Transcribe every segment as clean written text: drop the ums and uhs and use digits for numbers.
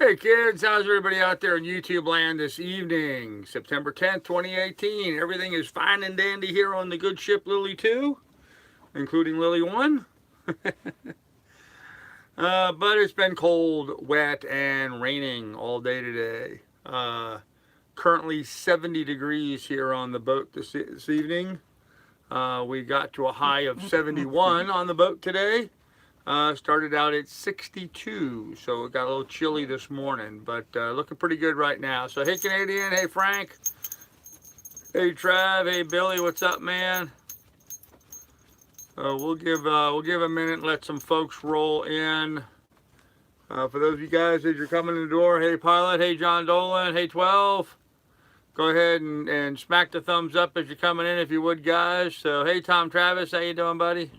Hey kids, how's everybody out there in YouTube land this evening? September 10th, 2018. Everything is fine and dandy here on the good ship Lily 2, including Lily 1. But it's been cold, wet, and raining all day today. Currently 70 degrees here on the boat this evening. We got to a high of 71 on the boat today. Started out at 62, so it got a little chilly this morning, but looking pretty good right now. So hey Canadian, hey Frank, hey Trav, hey Billy, what's up, man? We'll give a minute and let some folks roll in. For those of you guys as you're coming in the door, hey Pilot, hey John Dolan, hey 12. Go ahead and smack the thumbs up as you're coming in if you would, guys. So hey Tom Travis, how you doing, buddy?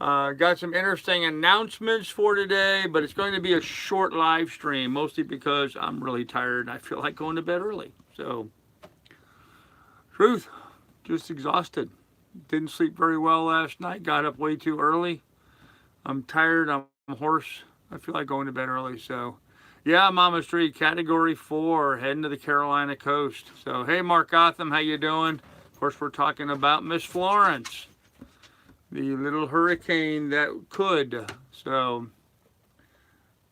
Got some interesting announcements for today, but it's going to be a short live stream, mostly because I'm really tired and I feel like going to bed early. So, truth, just exhausted. Didn't sleep very well last night, got up way too early. I'm tired, I'm hoarse. I feel like going to bed early. So, yeah, Mama Street, Category 4, heading to the Carolina coast. So, hey, Mark Gotham, how you doing? Of course, we're talking about Miss Florence, the little hurricane that could. So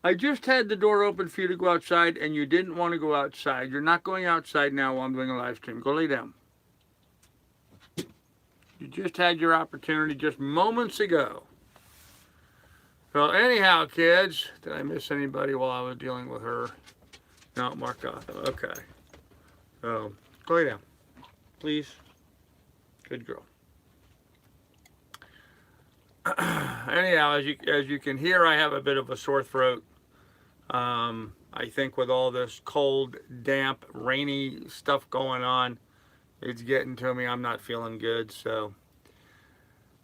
I just had the door open for you to go outside and you didn't want to go outside. You're not going outside now while I'm doing a live stream. Go lay down. You just had your opportunity just moments ago. So anyhow, kids, did I miss anybody while I was dealing with her? No, Mark Gotham. Okay. So go lay down, please. Good girl. Anyhow, as you can hear, I have a bit of a sore throat. I think with all this cold, damp, rainy stuff going on, it's getting to me. I'm not feeling good. So,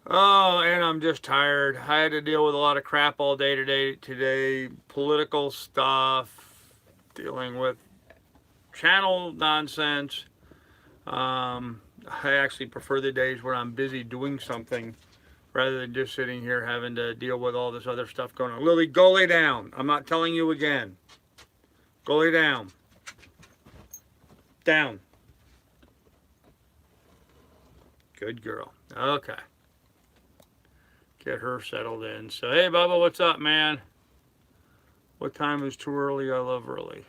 oh, and I'm just tired. I had to deal with a lot of crap all day today, political stuff, dealing with channel nonsense. I actually prefer the days where I'm busy doing something, rather than just sitting here having to deal with all this other stuff going on. Lily, go lay down. I'm not telling you again. Go lay down. Down. Good girl. Okay. Get her settled in. So, hey, Bubba, what's up, man? What time is too early? I love early.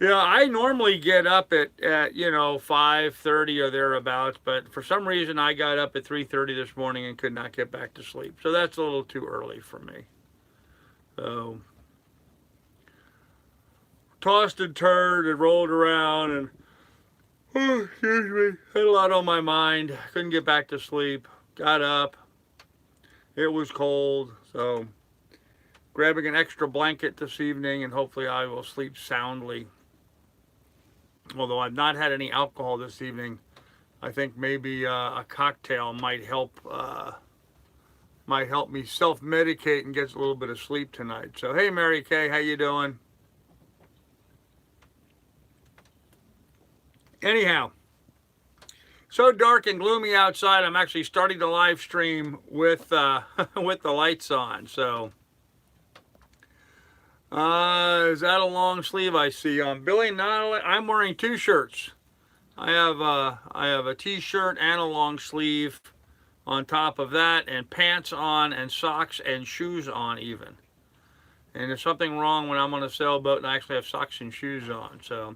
Yeah, I normally get up at 5:30 or thereabouts, but for some reason I got up at 3:30 this morning and could not get back to sleep. So that's a little too early for me. So tossed and turned and rolled around and, oh, excuse me, had a lot on my mind. Couldn't get back to sleep. Got up. It was cold, so grabbing an extra blanket this evening and hopefully I will sleep soundly. Although I've not had any alcohol this evening, I think maybe a cocktail might help me self-medicate and get a little bit of sleep tonight. So hey, Mary Kay, how you doing? Anyhow, so dark and gloomy outside. I'm actually starting the live stream with with the lights on. So. Is that a long sleeve I see on Billy? No, I'm wearing two shirts. I have a t-shirt and a long sleeve on top of that, and pants on, and socks and shoes on even. And there's something wrong when I'm on a sailboat and I actually have socks and shoes on. So,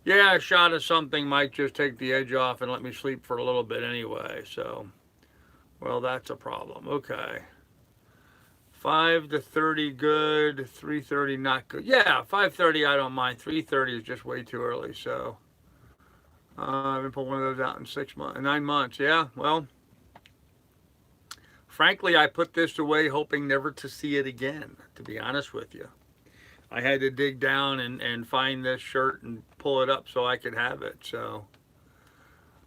yeah, a shot of something might just take the edge off and let me sleep for a little bit anyway. So, well, that's a problem. Okay. 5 to 30 good, 3:30 not good. Yeah, 5:30 I don't mind. 3:30 is just way too early. So I haven't put one of those out in 9 months. Yeah, well, frankly, I put this away hoping never to see it again, to be honest with you. I had to dig down and find this shirt and pull it up so I could have it. So,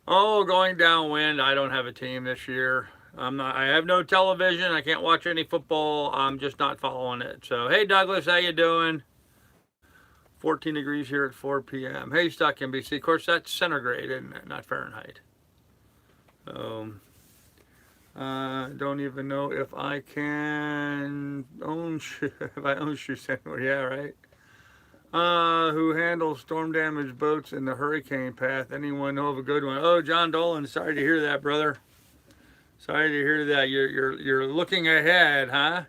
oh, going downwind. I don't have a team this year. I have no television. I can't watch any football. I'm just not following it. So, hey, Douglas, how you doing? 14 degrees here at 4 p.m. Hey, Stock NBC. Of course, that's centigrade, isn't it? Not Fahrenheit. Don't even know if I can own if I own shoes anymore. Yeah, right. Who handles storm damaged boats in the hurricane path? Anyone know of a good one? Oh, John Dolan. Sorry to hear that, brother. Sorry to hear that. You're looking ahead, huh?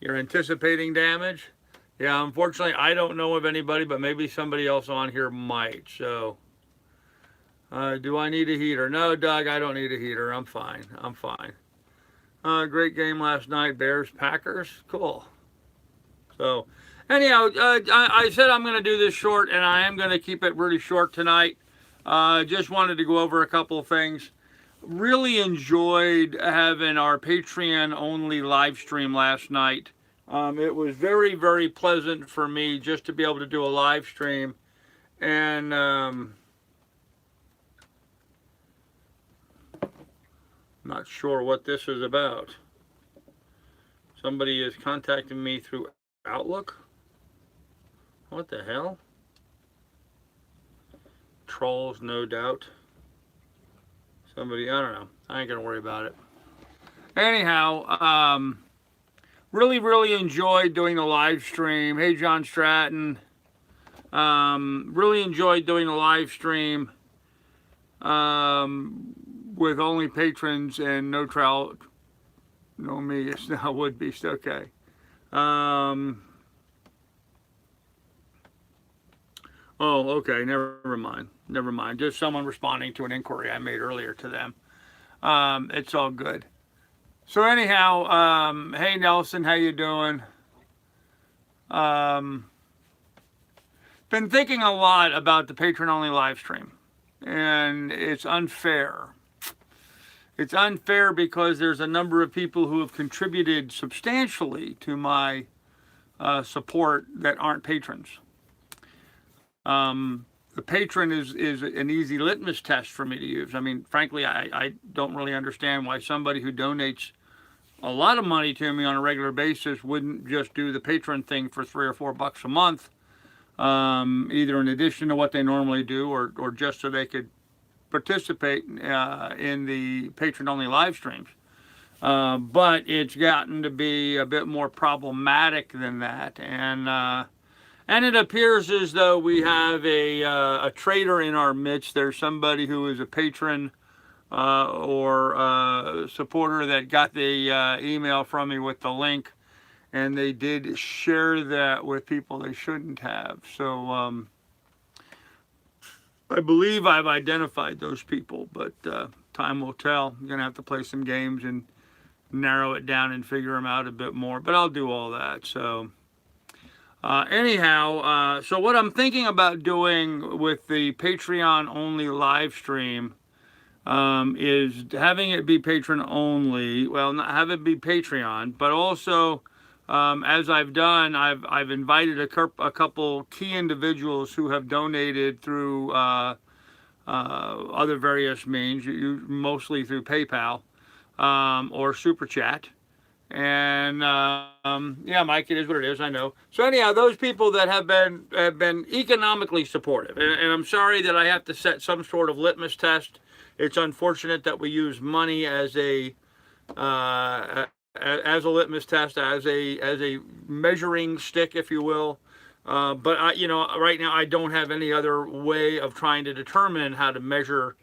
You're anticipating damage. Yeah, unfortunately, I don't know of anybody, but maybe somebody else on here might. So, do I need a heater? No, Doug, I don't need a heater. I'm fine. I'm fine. Great game last night. Bears, Packers. Cool. So, anyhow, I said I'm going to do this short, and I am going to keep it really short tonight. Just wanted to go over a couple of things. Really enjoyed having our Patreon-only live stream last night. It was very, very pleasant for me just to be able to do a live stream. And I'm not sure what this is about. Somebody is contacting me through Outlook. What the hell? Trolls, no doubt. Somebody, I don't know. I ain't gonna worry about it. Anyhow, really, really enjoyed doing the live stream. Hey, John Stratton. Really enjoyed doing the live stream with only patrons and no trout. No me, it's now would be still okay. Oh, okay, never mind. Never mind. Just someone responding to an inquiry I made earlier to them. It's all good. So anyhow, hey Nelson, how you doing? Been thinking a lot about the patron-only live stream, and it's unfair. It's unfair because there's a number of people who have contributed substantially to my support that aren't patrons. The patron is an easy litmus test for me to use. I mean, frankly, I don't really understand why somebody who donates a lot of money to me on a regular basis wouldn't just do the patron thing for $3 or $4 a month, either in addition to what they normally do or just so they could participate in the patron-only live streams. But it's gotten to be a bit more problematic than that, and it appears as though we have a traitor in our midst. There's somebody who is a patron or a supporter that got the email from me with the link, and they did share that with people they shouldn't have. So I believe I've identified those people, but time will tell. I'm going to have to play some games and narrow it down and figure them out a bit more, but I'll do all that. So anyhow, so what I'm thinking about doing with the Patreon only live stream is having it be patron only. Well, not have it be Patreon, but also as I've done, I've invited a couple key individuals who have donated through other various means, mostly through PayPal or Super Chat. And yeah, Mike, it is what it is. I know. So anyhow, those people that have been economically supportive, and I'm sorry that I have to set some sort of litmus test. It's unfortunate that we use money as a litmus test, as a measuring stick, if you will. But right now I don't have any other way of trying to determine how to measure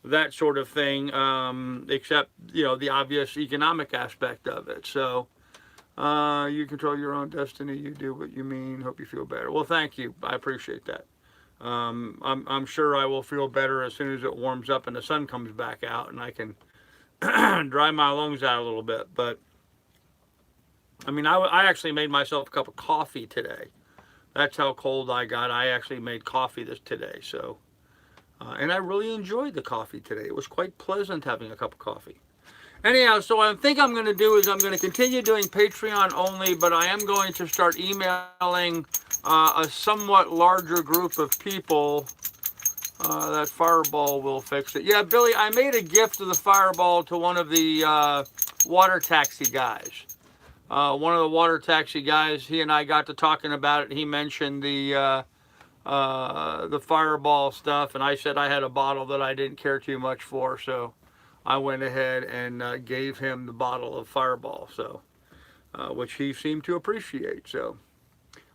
that sort of thing, except the obvious economic aspect of it. So you control your own destiny. You do what you mean. Hope you feel better. Well, thank you. I appreciate that. I'm sure I will feel better as soon as it warms up and the sun comes back out and I can dry my lungs out a little bit. But I mean, I actually made myself a cup of coffee today. That's how cold I got. I actually made coffee today. So. And I really enjoyed the coffee today. It was quite pleasant having a cup of coffee. Anyhow, so what I think I'm going to do is I'm going to continue doing Patreon only, but I am going to start emailing a somewhat larger group of people. That fireball will fix it. Yeah, Billy, I made a gift of the fireball to one of the water taxi guys. One of the water taxi guys, he and I got to talking about it. He mentioned the fireball stuff, and I said I had a bottle that I didn't care too much for, so I went ahead and gave him the bottle of Fireball, so which he seemed to appreciate. So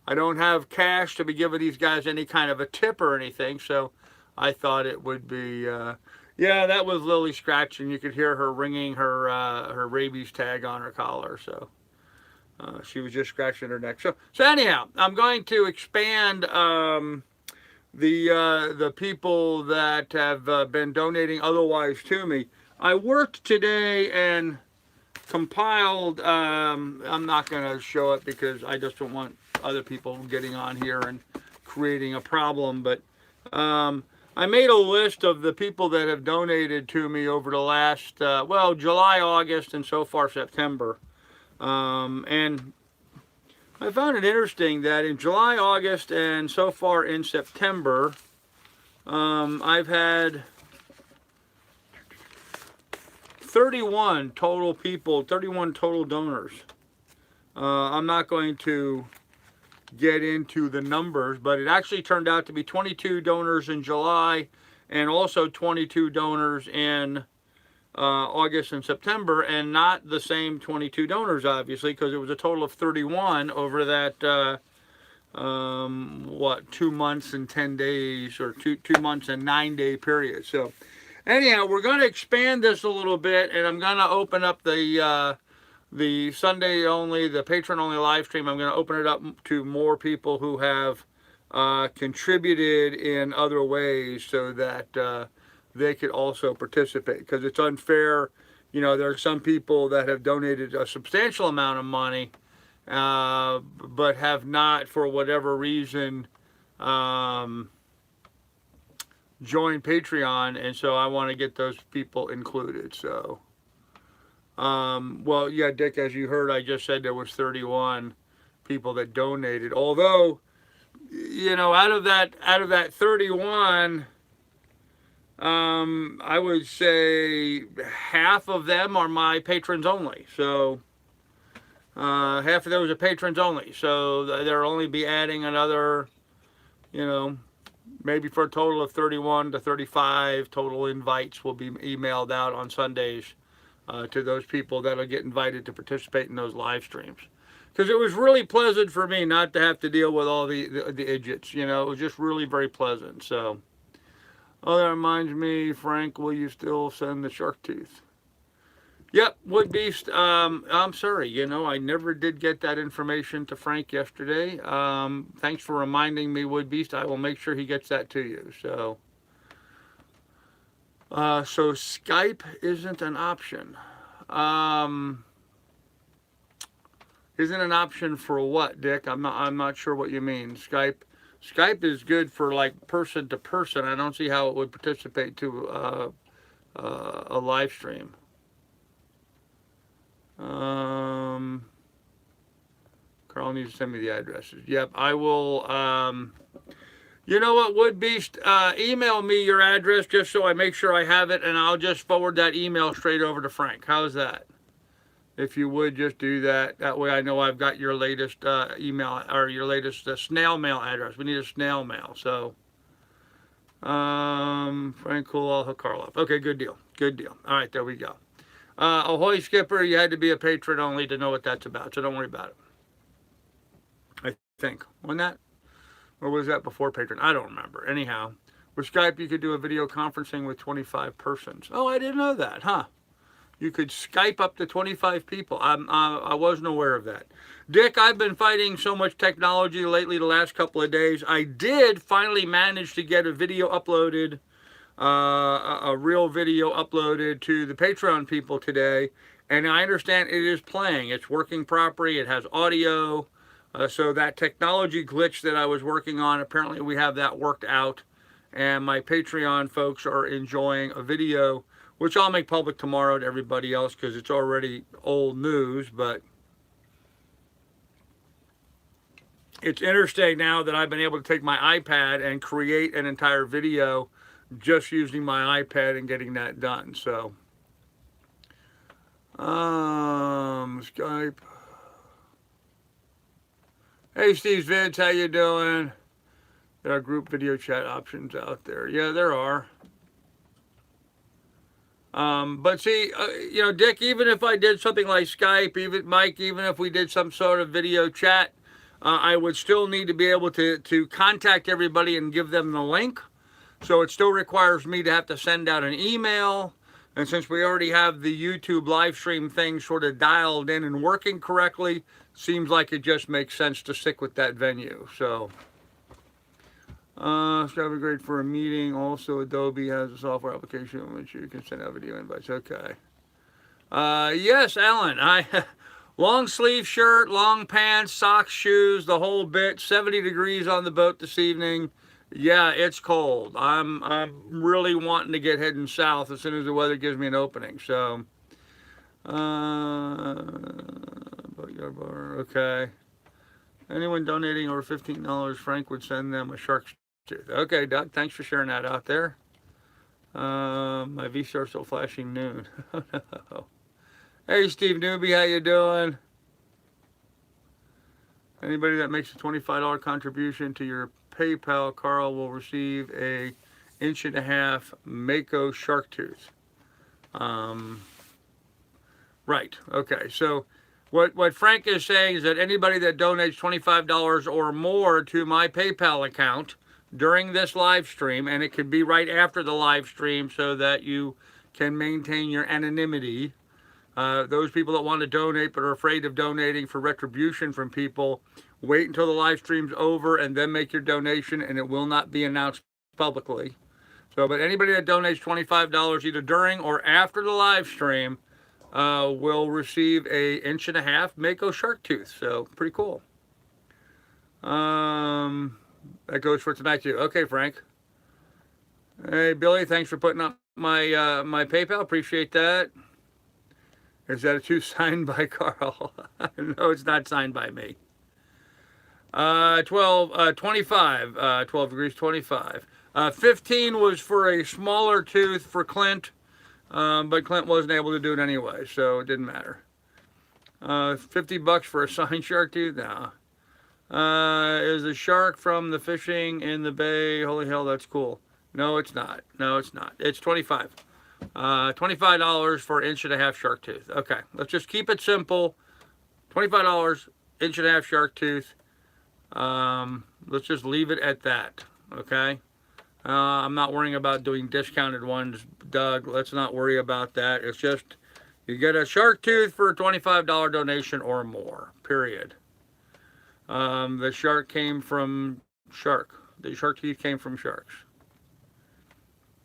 I don't have cash to be giving these guys any kind of a tip or anything, so I thought it would be, yeah, that was Lily scratching. You could hear her ringing her rabies tag on her collar, so she was just scratching her neck. So anyhow, I'm going to expand the people that have been donating otherwise to me. I worked today and compiled, I'm not going to show it because I just don't want other people getting on here and creating a problem, but I made a list of the people that have donated to me over the last, well, July, August, and so far September. And I found it interesting that in July, August, and so far in September, I've had 31 total people, 31 total donors. I'm not going to get into the numbers, but it actually turned out to be 22 donors in July and also 22 donors in August and September, and not the same 22 donors, obviously, because it was a total of 31 over that, 2 months and 10 days, or two months and 9-day period. So anyhow, we're going to expand this a little bit, and I'm going to open up the Sunday only, the patron only live stream. I'm going to open it up to more people who have contributed in other ways so that they could also participate, because it's unfair. You know, there are some people that have donated a substantial amount of money, but have not, for whatever reason, joined Patreon, and so I want to get those people included. So, well, yeah, Dick, as you heard, I just said there was 31 people that donated. Although, you know, out of that 31, I would say half of them are my patrons only. So half of those are patrons only. So there'll only be adding another, you know, maybe for a total of 31 to 35 total invites will be emailed out on Sundays to those people that'll get invited to participate in those live streams. Because it was really pleasant for me not to have to deal with all the idiots. You know, it was just really very pleasant. So. Oh, that reminds me, Frank, will you still send the shark tooth? Yep, Wood Beast, I'm sorry, you know, I never did get that information to Frank yesterday. Thanks for reminding me, Wood Beast. I will make sure he gets that to you. So Skype isn't an option. Isn't an option for what, Dick? I'm not sure what you mean. Skype is good for like person to person. I don't see how it would participate to a live stream. Carl needs to send me the addresses. Yep, I will. You know what, Wood Beast? Email me your address just so I make sure I have it, and I'll just forward that email straight over to Frank. How's that? If you would just do that. That way I know I've got your latest email, or your latest snail mail address. We need a snail mail. So, Frank Cool, I'll hook Carl up. Okay, good deal. Good deal. All right, there we go. Ahoy, Skipper, you had to be a patron only to know what that's about, so don't worry about it. I think. Wasn't that? Or was that before patron? I don't remember. Anyhow, with Skype, you could do a video conferencing with 25 persons. Oh, I didn't know that, huh? You could Skype up to 25 people. I wasn't aware of that. Dick, I've been fighting so much technology lately the last couple of days. I did finally manage to get a video uploaded, a real video uploaded to the Patreon people today. And I understand it is playing. It's working properly. It has audio. So that technology glitch that I was working on, apparently we have that worked out. And my Patreon folks are enjoying a video, which I'll make public tomorrow to everybody else because it's already old news. But it's interesting now that I've been able to take my iPad and create an entire video just using my iPad and getting that done. So, Skype. Hey, Steve's Vids, how you doing? There are group video chat options out there. Yeah, there are. But see, you know, Dick, even if I did something like Skype, even Mike, even if we did some sort of video chat, I would still need to be able to contact everybody and give them the link. So it still requires me to have to send out an email. And since we already have the YouTube live stream thing sort of dialed in and working correctly, seems like it just makes sense to stick with that venue. So, that would be great for a meeting. Also, Adobe has a software application in which you can send out video invites. Okay. Yes, Alan. Long sleeve shirt, long pants, socks, shoes, the whole bit. 70 degrees on the boat this evening. Yeah, it's cold. I'm really wanting to get heading south as soon as the weather gives me an opening. So, okay. Anyone donating over $15, Frank would send them a shark's tooth. Okay, Doug, thanks for sharing that out there. My VCR still flashing noon. Oh, no. Hey, Steve Newby, how you doing? Anybody that makes a $25 contribution to your PayPal, Carl, will receive a 1.5-inch Mako shark tooth. Right. Okay. So what Frank is saying is that anybody that donates $25 or more to my PayPal account during this live stream, and it could be right after the live stream so that you can maintain your anonymity. Those people that want to donate but are afraid of donating for retribution from people, wait until the live stream's over and then make your donation, and it will not be announced publicly. So, but anybody that donates $25 either during or after the live stream will receive a 1.5-inch Mako shark tooth. So, pretty cool. That goes for tonight too. Okay, Frank. Hey, Billy, thanks for putting up my my PayPal. Appreciate that. Is that a tooth signed by Carl? No, it's not signed by me. 25, 12 degrees, 25. 15 was for a smaller tooth for Clint, but Clint wasn't able to do it anyway, so it didn't matter. $50 for a signed shark tooth? No. Is a shark from the fishing in the bay? Holy hell, that's cool. No, it's not. No, it's not. It's 25. $25 for 1.5-inch shark tooth. Okay, let's just keep it simple. $25, 1.5-inch shark tooth. Let's just leave it at that. Okay. I'm not worrying about doing discounted ones, Doug. Let's not worry about that. It's just you get a shark tooth for a $25 donation or more. Period. The shark came from shark. The shark teeth came from sharks.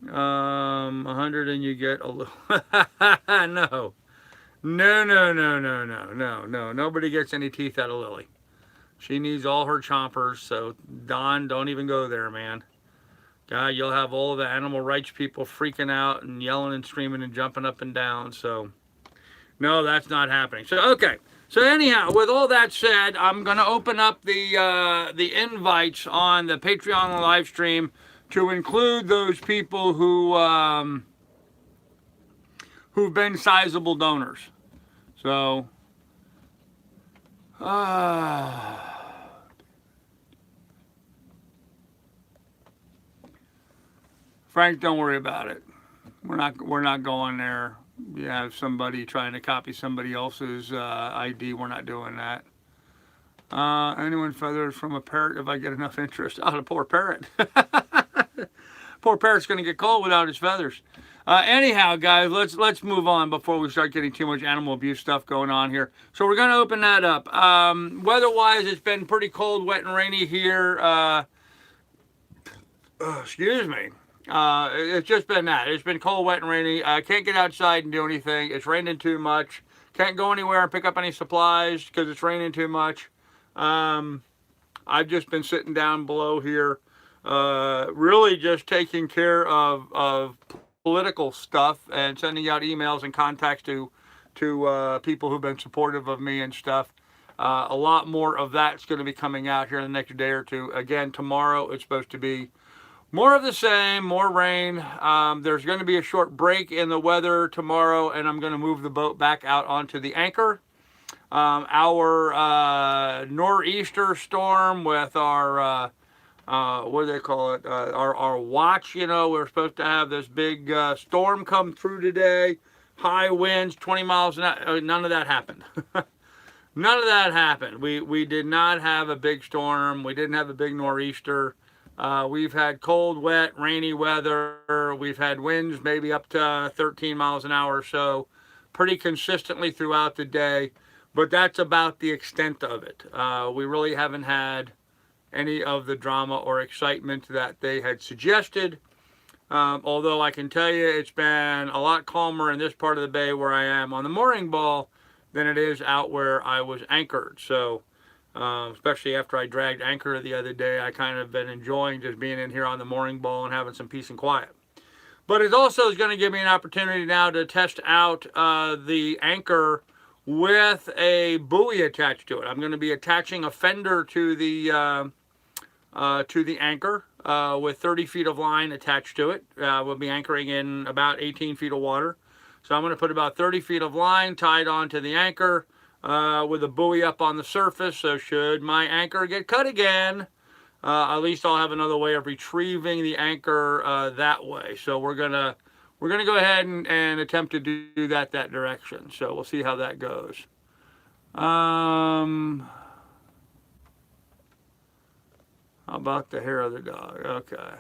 100 and you get a little. No. No. Nobody gets any teeth out of Lily. She needs all her chompers. So Don, don't even go there, man. God, you'll have all of the animal rights people freaking out and yelling and screaming and jumping up and down. So no, that's not happening. So okay. So anyhow, with all that said, I'm going to open up the invites on the Patreon live stream to include those people who've been sizable donors. So, Frank, don't worry about it. We're not going there. You have somebody trying to copy somebody else's ID. We're not doing that. Anyone feathers from a parrot if I get enough interest? Oh, the poor parrot. Poor parrot's going to get cold without his feathers. Anyhow, guys, let's move on before we start getting too much animal abuse stuff going on here. So we're going to open that up. Weather-wise, it's been pretty cold, wet, and rainy here. Excuse me. It's just been that. It's been cold, wet, and rainy. I can't get outside and do anything. It's raining too much. Can't go anywhere and pick up any supplies because it's raining too much. I've just been sitting down below here, really just taking care of political stuff and sending out emails and contacts to people who've been supportive of me and stuff. A lot more of that's going to be coming out here in the next day or two. Again, tomorrow it's supposed to be more of the same, more rain. There's going to be a short break in the weather tomorrow, and I'm going to move the boat back out onto the anchor. Our nor'easter storm with our what do they call it? Our watch, you know, we're supposed to have this big storm come through today, high winds, 20 miles an hour. None of that happened. None of that happened. We did not have a big storm. We didn't have a big nor'easter. We've had cold, wet, rainy weather. We've had winds maybe up to 13 miles an hour or so, pretty consistently throughout the day. But that's about the extent of it. We really haven't had any of the drama or excitement that they had suggested. Although I can tell you it's been a lot calmer in this part of the bay where I am on the mooring ball than it is out where I was anchored. So, especially after I dragged anchor the other day, I kind of been enjoying just being in here on the mooring ball and having some peace and quiet. But it also is going to give me an opportunity now to test out the anchor with a buoy attached to it. I'm going to be attaching a fender to the anchor with 30 feet of line attached to it. We'll be anchoring in about 18 feet of water. So I'm going to put about 30 feet of line tied onto the anchor with a buoy up on the surface. So should my anchor get cut again, at least I'll have another way of retrieving the anchor that way. So we're gonna go ahead and attempt to do that direction. So we'll see how that goes. How about the hair of the dog? Okay.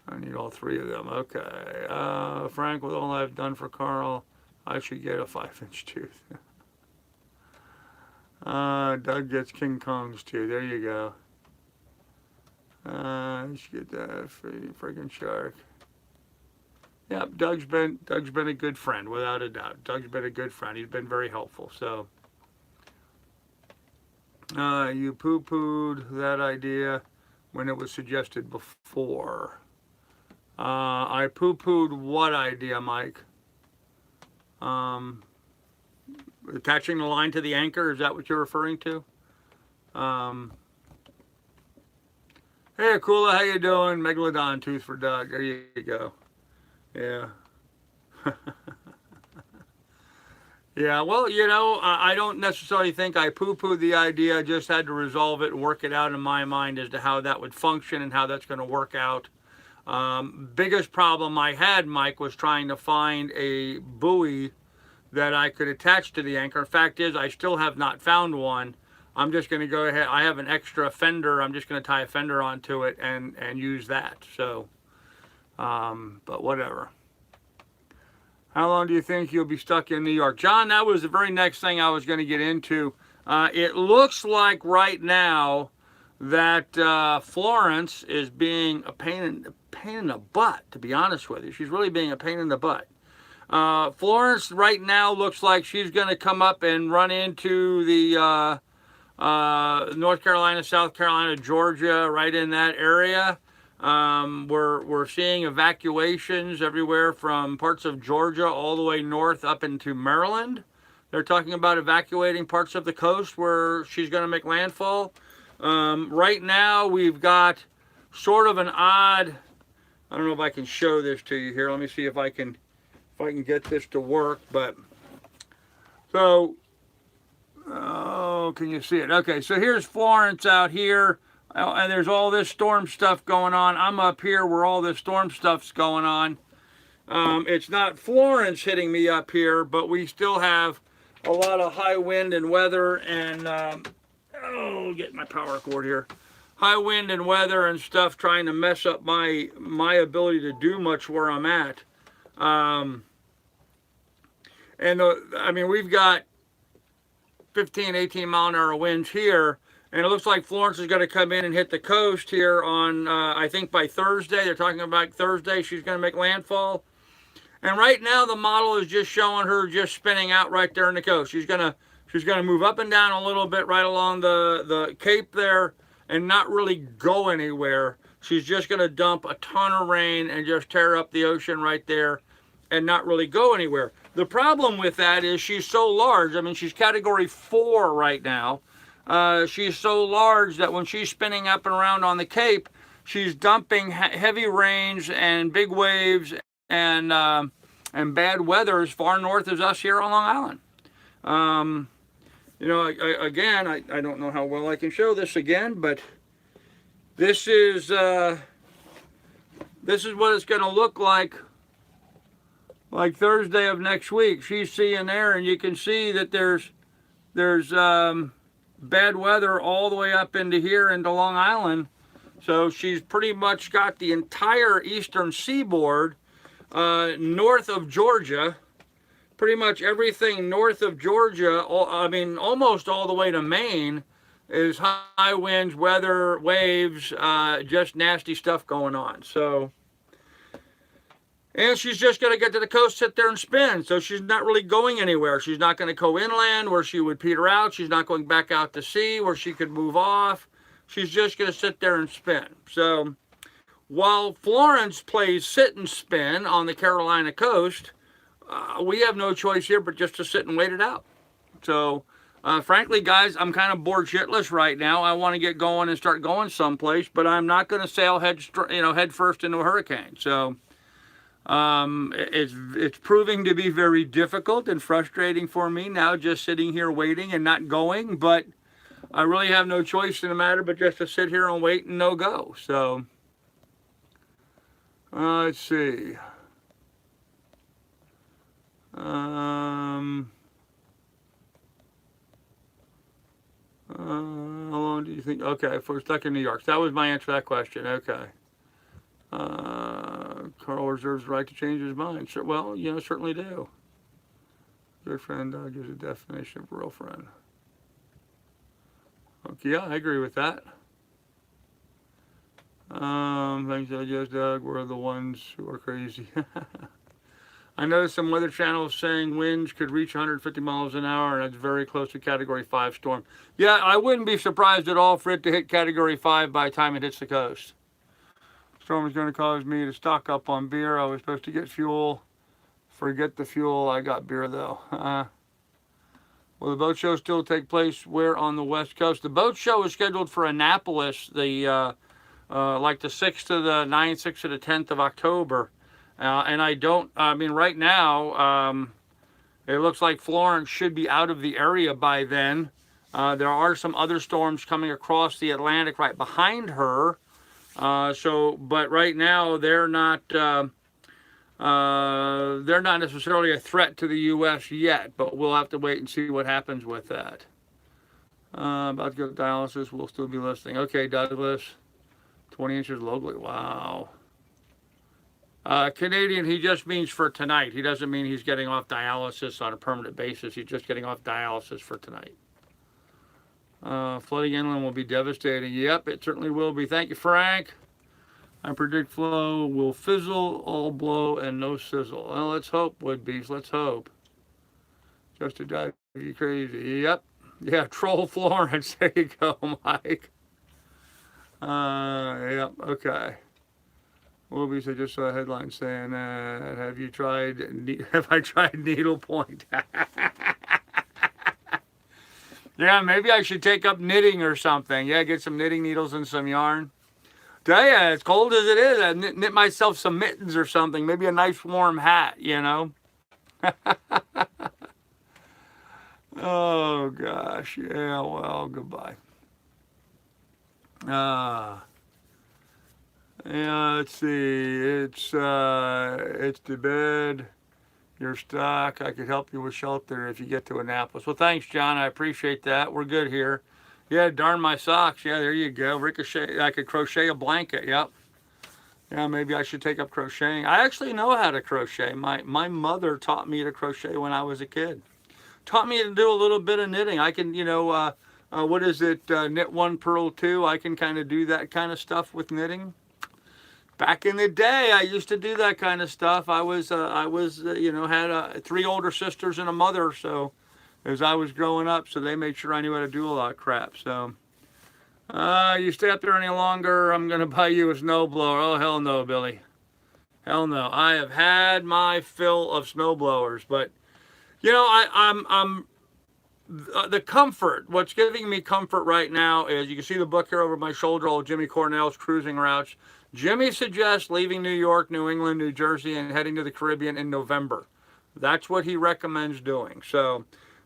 I need all three of them. Okay. Frank, with all I've done for Carl, I should get a 5-inch tooth. Doug gets King Kong's tooth. There you go. You should get that friggin' shark. Yep, Doug's been a good friend, without a doubt. Doug's been a good friend. He's been very helpful. So, you poo-pooed that idea when it was suggested before. I poo-pooed what idea, Mike? Attaching the line to the anchor, is that what you're referring to? Hey, Akula, how you doing? Megalodon tooth for Doug. There you go. Yeah. Yeah, well, you know, I don't necessarily think I poo-pooed the idea. I just had to resolve it and work it out in my mind as to how that would function and how that's going to work out. Biggest problem I had, Mike, was trying to find a buoy that I could attach to the anchor. Fact is, I still have not found one. I'm just going to go ahead. I have an extra fender. I'm just going to tie a fender onto it and use that. So, but whatever. How long do you think you'll be stuck in New York? John, that was the very next thing I was going to get into. It looks like right now that Florence is being a pain in the butt, to be honest with you. She's really being a pain in the butt. Florence right now looks like she's going to come up and run into the North Carolina, South Carolina, Georgia, right in that area. We're seeing evacuations everywhere from parts of Georgia all the way north up into Maryland. They're talking about evacuating parts of the coast where she's going to make landfall. Right now we've got sort of an odd, I don't know if I can show this to you here. Let me see if I can get this to work. But so, oh, can you see it? Okay, so here's Florence out here. And there's all this storm stuff going on. I'm up here where all this storm stuff's going on. It's not Florence hitting me up here, but we still have a lot of high wind and weather and, get my power cord here. High wind and weather and stuff trying to mess up my ability to do much where I'm at. We've got 15, 18 mile an hour winds here. And it looks like Florence is going to come in and hit the coast here on, I think by Thursday. They're talking about Thursday she's going to make landfall. And right now the model is just showing her just spinning out right there in the coast. She's going to move up and down a little bit right along the cape there and not really go anywhere. She's just going to dump a ton of rain and just tear up the ocean right there and not really go anywhere. The problem with that is she's so large. I mean, she's category 4 right now. She's so large that when she's spinning up and around on the Cape, she's dumping heavy rains and big waves and bad weather as far north as us here on Long Island. You know, again, I don't know how well I can show this again, but this is what it's going to look like Thursday of next week. She's seeing there, and you can see that there's bad weather all the way up into here into Long Island. So she's pretty much got the entire eastern seaboard north of Georgia. Pretty much everything north of Georgia, I mean, almost all the way to Maine, is high winds, weather, waves, just nasty stuff going on. So, and she's just going to get to the coast, sit there and spin. So she's not really going anywhere. She's not going to go inland where she would peter out. She's not going back out to sea where she could move off. She's just going to sit there and spin. So while Florence plays sit and spin on the Carolina coast, we have no choice here but just to sit and wait it out. So, frankly, guys, I'm kind of bored shitless right now. I want to get going and start going someplace, but I'm not going to sail head first into a hurricane. So, it's proving to be very difficult and frustrating for me now, just sitting here waiting and not going. But I really have no choice in the matter but just to sit here and wait and no go. So, let's see. How long do you think? Okay, if we're stuck in New York. That was my answer to that question. Okay. Carl reserves the right to change his mind. Sure, well, you know, certainly do. Good friend gives a definition of real friend. Okay, yeah, I agree with that. Thanks, I guess, Doug. We're the ones who are crazy. I noticed some weather channels saying winds could reach 150 miles an hour, and that's very close to Category 5 storm. Yeah, I wouldn't be surprised at all for it to hit Category 5 by the time it hits the coast. Storm is going to cause me to stock up on beer. I was supposed to get fuel. Forget the fuel. I got beer, though. Will the boat show still take place where on the West Coast? The boat show is scheduled for Annapolis, like the 6th to the 9th, 6th to the 10th of October. And I mean, right now, it looks like Florence should be out of the area by then. There are some other storms coming across the Atlantic right behind her. But right now, they're not necessarily a threat to the U.S. yet, but we'll have to wait and see what happens with that. About to go to dialysis, we'll still be listening. Okay, Douglas, 20 inches locally, wow. Canadian, he just means for tonight. He doesn't mean he's getting off dialysis on a permanent basis. He's just getting off dialysis for tonight. Flooding inland will be devastating. Yep, it certainly will be. Thank you, Frank. I predict flow will fizzle, all blow, and no sizzle. Well, let's hope, Woodbees. Let's hope. Just to drive you crazy. Yep. Yeah, troll Florence. There you go, Mike. Yep, okay. Woodbees, I just saw a headline saying, have I tried needlepoint? Yeah, maybe I should take up knitting or something. Yeah, get some knitting needles and some yarn. Tell you, as cold as it is, I knit myself some mittens or something. Maybe a nice warm hat, you know. Oh, gosh. Yeah, well, goodbye. Yeah, let's see. It's to bed. You're stuck. I could help you with shelter if you get to Annapolis. Well, thanks, John. I appreciate that. We're good here. Yeah, darn my socks. Yeah, there you go. Ricochet. I could crochet a blanket. Yep. Yeah, maybe I should take up crocheting. I actually know how to crochet. My mother taught me to crochet when I was a kid. Taught me to do a little bit of knitting. I can, what is it? Knit one, purl two. I can kind of do that kind of stuff with knitting. Back in the day, I used to do that kind of stuff. I had 3 older sisters and a mother, so as I was growing up, so they made sure I knew how to do a lot of crap. So, you stay up there any longer, I'm going to buy you a snowblower. Oh, hell no, Billy. Hell no. I have had my fill of snowblowers, but, I'm the comfort, what's giving me comfort right now is, you can see the book here over my shoulder, old Jimmy Cornell's Cruising Routes. Jimmy suggests leaving New York, New England, New Jersey, and heading to the Caribbean in November. That's what he recommends doing. So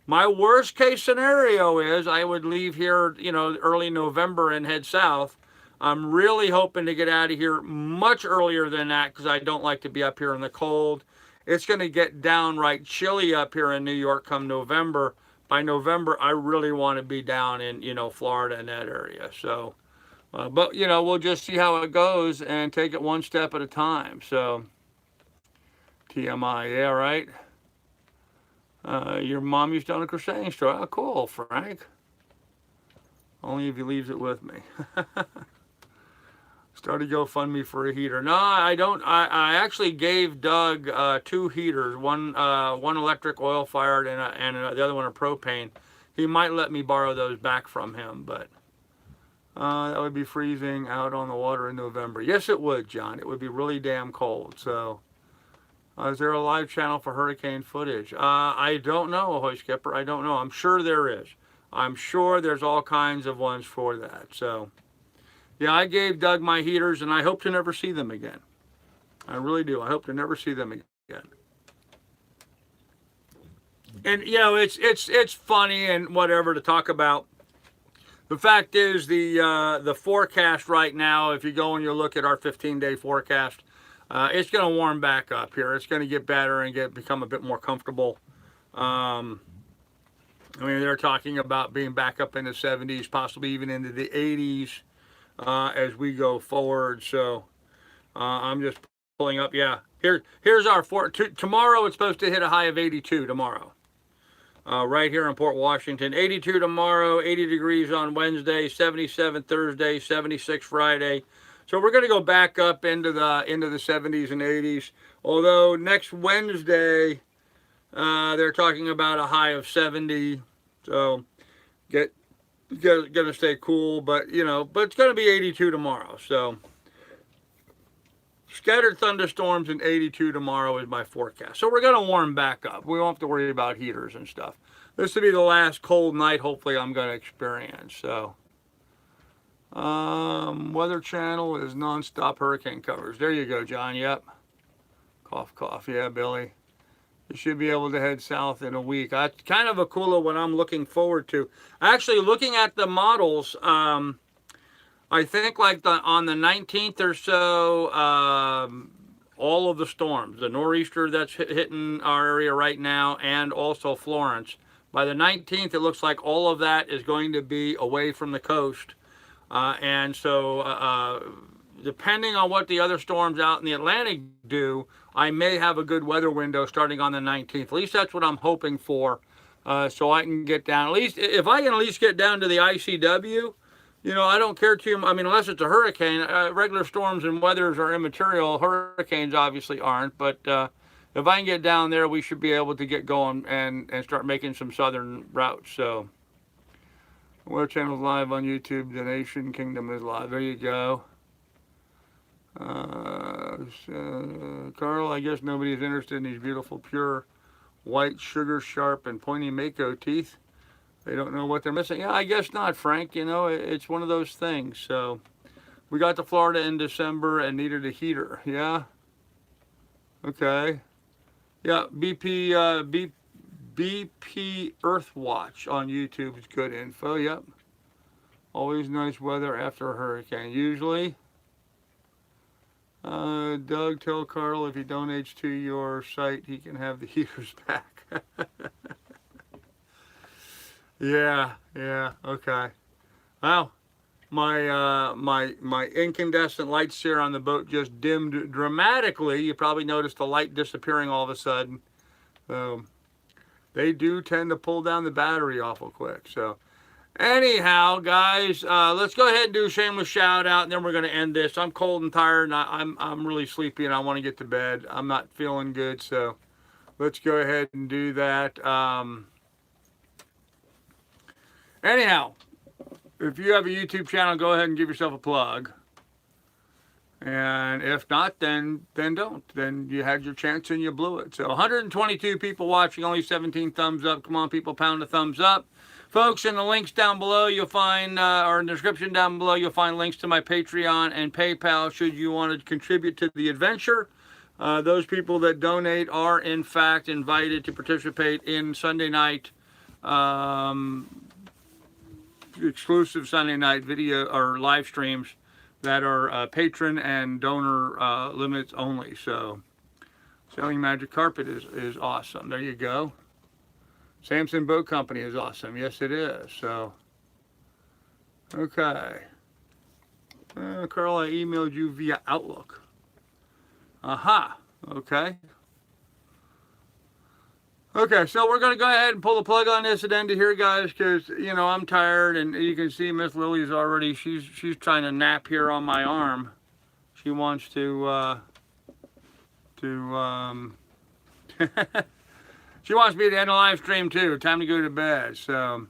My worst case scenario is I would leave here, early November and head south. I'm really hoping to get out of here much earlier than that because I don't like to be up here in the cold. It's going to get downright chilly up here in New York come November. By November, I really want to be down in, Florida and that area. So, but, we'll just see how it goes and take it one step at a time. So, TMI, yeah, right? Your mom used to own a crocheting store. Oh, cool, Frank. Only if he leaves it with me. Start a GoFundMe for a heater. No, I don't. I actually gave Doug 2 heaters. One electric oil fired and the other one a propane. He might let me borrow those back from him, but that would be freezing out on the water in November. Yes, it would, John. It would be really damn cold. So. Is there a live channel for hurricane footage? I don't know, Ahoy Skipper. I don't know. I'm sure there is. I'm sure there's all kinds of ones for that. So, yeah, I gave Doug my heaters, and I hope to never see them again. I really do. I hope to never see them again. And it's funny and whatever to talk about. The fact is, the forecast right now, if you go and you look at our 15-day forecast. It's going to warm back up here. It's going to get better and become a bit more comfortable. They're talking about being back up in the 70s, possibly even into the 80s as we go forward. So I'm just pulling up. Yeah, here's our tomorrow. It's supposed to hit a high of 82 tomorrow. Right here in Port Washington. 82 tomorrow, 80 degrees on Wednesday, 77 Thursday, 76 Friday. So we're going to go back up into the 70s and 80s. Although next Wednesday, they're talking about a high of 70. So going to stay cool, but it's going to be 82 tomorrow. So scattered thunderstorms and 82 tomorrow is my forecast. So we're going to warm back up. We won't have to worry about heaters and stuff. This will be the last cold night hopefully I'm going to experience. So. Weather Channel is non-stop hurricane coverage. There you go, John. Yep. Cough, cough. Yeah, Billy. You should be able to head south in a week. That's kind of a cool what I'm looking forward to. Actually, looking at the models, I think like on the 19th or so, all of the storms, the nor'easter that's hitting our area right now, and also Florence. By the 19th, it looks like all of that is going to be away from the coast. And so, depending on what the other storms out in the Atlantic do, I may have a good weather window starting on the 19th. At least that's what I'm hoping for, so I can get down. At least, if I can at least get down to the ICW, I don't care too much. I mean, unless it's a hurricane. Regular storms and weathers are immaterial. Hurricanes obviously aren't. But if I can get down there, we should be able to get going and start making some southern routes. So. Weather Channel's live on YouTube. The Nation Kingdom is live. There you go. Carl, I guess nobody's interested in these beautiful, pure, white, sugar sharp, and pointy Mako teeth. They don't know what they're missing. Yeah, I guess not, Frank. It's one of those things. So, we got to Florida in December and needed a heater. Yeah. Okay. Yeah, BP Earthwatch on YouTube is good info. Yep. Always nice weather after a hurricane. Usually. Doug, tell Carl if he donates to your site, he can have the heaters back. Yeah. Okay. Well, my incandescent lights here on the boat just dimmed dramatically. You probably noticed the light disappearing all of a sudden. They do tend to pull down the battery awful quick. So anyhow, guys, let's go ahead and do a shameless shout out, and then we're going to end this. I'm cold and tired, and I'm really sleepy, and I want to get to bed. I'm not feeling good, so let's go ahead and do that. Anyhow, if you have a YouTube channel, go ahead and give yourself a plug. And if not, then don't. Then you had your chance and you blew it. So 122 people watching, only 17 thumbs up. Come on, people, pound the thumbs up. Folks, in the links down below, you'll find, or in the description down below, you'll find links to my Patreon and PayPal should you want to contribute to the adventure. Those people that donate are, in fact, invited to participate in Sunday night exclusive Sunday night video or live streams that are patron and donor limits only. So Selling Magic Carpet is awesome. There you go. Samson Boat Company is awesome. Yes, it is. So, okay. Carl, I emailed you via Outlook. Aha. Okay. Okay, so we're going to go ahead and pull the plug on this at the end of here, guys, because, you know, I'm tired, and you can see Miss Lily's already, she's trying to nap here on my arm. She wants to she wants me to end the live stream, too. Time to go to bed, so.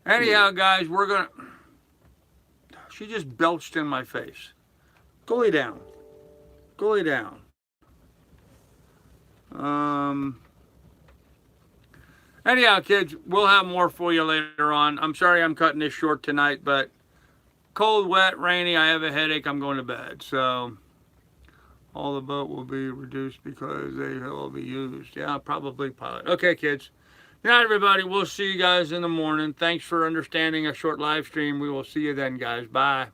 Anyhow, guys, we're going to, she just belched in my face. Go lay down. Go lay down. Anyhow, kids, we'll have more for you later on. I'm sorry I'm cutting this short tonight, but cold, wet, rainy, I have a headache, I'm going to bed. So all the boat will be reduced because they will be used. Yeah, probably pilot. Okay, kids. Good night, everybody. We'll see you guys in the morning. Thanks for understanding a short live stream. We will see you then, guys. Bye.